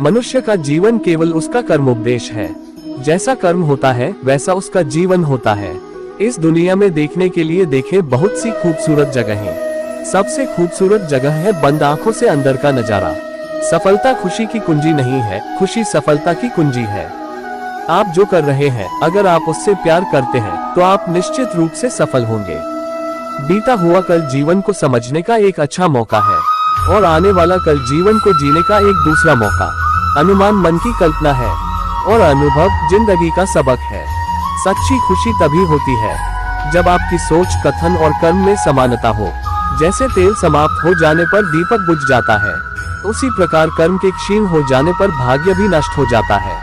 मनुष्य का जीवन केवल उसका कर्मोपदेश है। जैसा कर्म होता है वैसा उसका जीवन होता है। इस दुनिया में देखने के लिए देखे बहुत सी खूबसूरत जगहें। सबसे खूबसूरत जगह है बंद आंखों से अंदर का नजारा। सफलता खुशी की कुंजी नहीं है, खुशी सफलता की कुंजी है। आप जो कर रहे हैं, अगर आप उससे प्यार करते हैं तो आप निश्चित रूप से सफल होंगे। बीता हुआ कल जीवन को समझने का एक अच्छा मौका है और आने वाला कल जीवन को जीने का एक दूसरा मौका। अनुमान मन की कल्पना है और अनुभव जिंदगी का सबक है। सच्ची खुशी तभी होती है जब आपकी सोच, कथन और कर्म में समानता हो। जैसे तेल समाप्त हो जाने पर दीपक बुझ जाता है, उसी प्रकार कर्म के क्षीण हो जाने पर भाग्य भी नष्ट हो जाता है।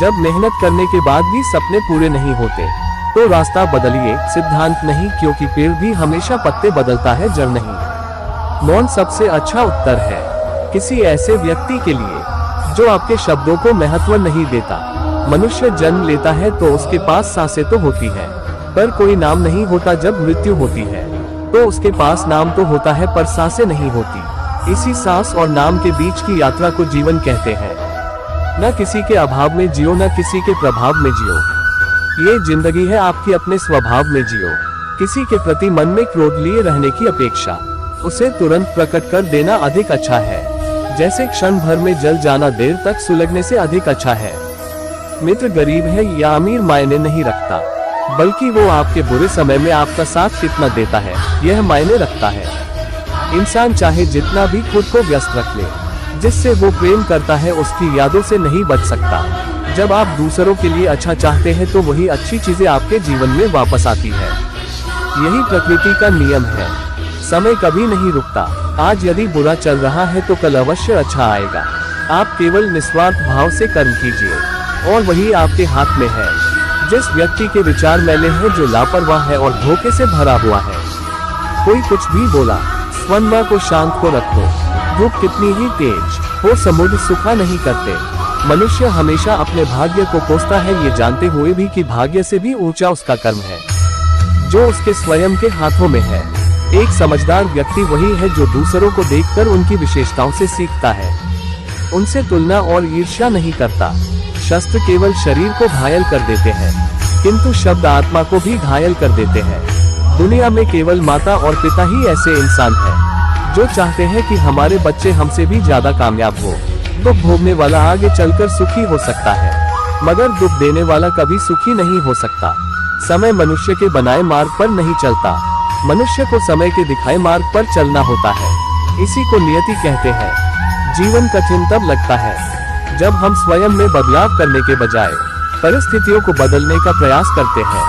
जब मेहनत करने के बाद भी सपने पूरे नहीं होते तो रास्ता बदलिए, सिद्धांत नहीं, क्योंकि पेड़ भी हमेशा पत्ते बदलता है, जड़ नहीं। मौन सबसे अच्छा उत्तर है किसी ऐसे व्यक्ति के लिए जो आपके शब्दों को महत्व नहीं देता। मनुष्य जन्म लेता है तो उसके पास सांसें तो होती है, पर कोई नाम नहीं होता। जब मृत्यु होती है तो उसके पास नाम तो होता है, पर सांसें नहीं होती। इसी सांस और नाम के बीच की यात्रा को जीवन कहते हैं। न किसी के अभाव में जियो, न किसी के प्रभाव में जियो। ये जिंदगी है आपकी, अपने स्वभाव में जियो। किसी के प्रति मन में क्रोध लिए रहने की अपेक्षा उसे तुरंत प्रकट कर देना अधिक अच्छा है। जैसे क्षण भर में जल जाना देर तक सुलगने से अधिक अच्छा है। मित्र गरीब है या अमीर मायने नहीं रखता, बल्कि वो आपके बुरे समय में आपका साथ कितना देता है यह मायने रखता है। इंसान चाहे जितना भी खुद को व्यस्त रख ले, जिससे वो प्रेम करता है उसकी यादों से नहीं बच सकता। जब आप दूसरों के लिए अच्छा चाहते हैं तो वही अच्छी चीजें आपके जीवन में वापस आती है। यही प्रकृति का नियम है। समय कभी नहीं रुकता। आज यदि बुरा चल रहा है तो कल अवश्य अच्छा आएगा। आप केवल निस्वार्थ भाव से कर्म कीजिए और वही आपके हाथ में है। जिस व्यक्ति के विचार मैले हैं, जो लापरवाह है और धोखे से भरा हुआ है, कोई कुछ भी बोला, स्वनमा को शांत को रखो। धूप कितनी ही तेज हो, समुद्र सूखा नहीं करते। मनुष्य हमेशा अपने भाग्य को कोसता है, ये जानते हुए भी कि भाग्य से भी ऊंचा उसका कर्म है जो उसके स्वयं के हाथों में है। एक समझदार व्यक्ति वही है जो दूसरों को देखकर उनकी विशेषताओं से सीखता है, उनसे तुलना और ईर्ष्या नहीं करता। शस्त्र केवल शरीर को घायल कर देते हैं, किंतु शब्द आत्मा को भी घायल कर देते हैं। दुनिया में केवल माता और पिता ही ऐसे इंसान हैं जो चाहते हैं कि हमारे बच्चे हमसे भी ज्यादा कामयाब हो। दुख भोगने वाला आगे चलकर सुखी हो सकता है, मगर दुख देने वाला कभी सुखी नहीं हो सकता। समय मनुष्य के बनाए मार्ग पर नहीं चलता, मनुष्य को समय के दिखाए मार्ग पर चलना होता है। इसी को नियति कहते हैं। जीवन कठिन तब लगता है जब हम स्वयं में बदलाव करने के बजाय परिस्थितियों को बदलने का प्रयास करते हैं।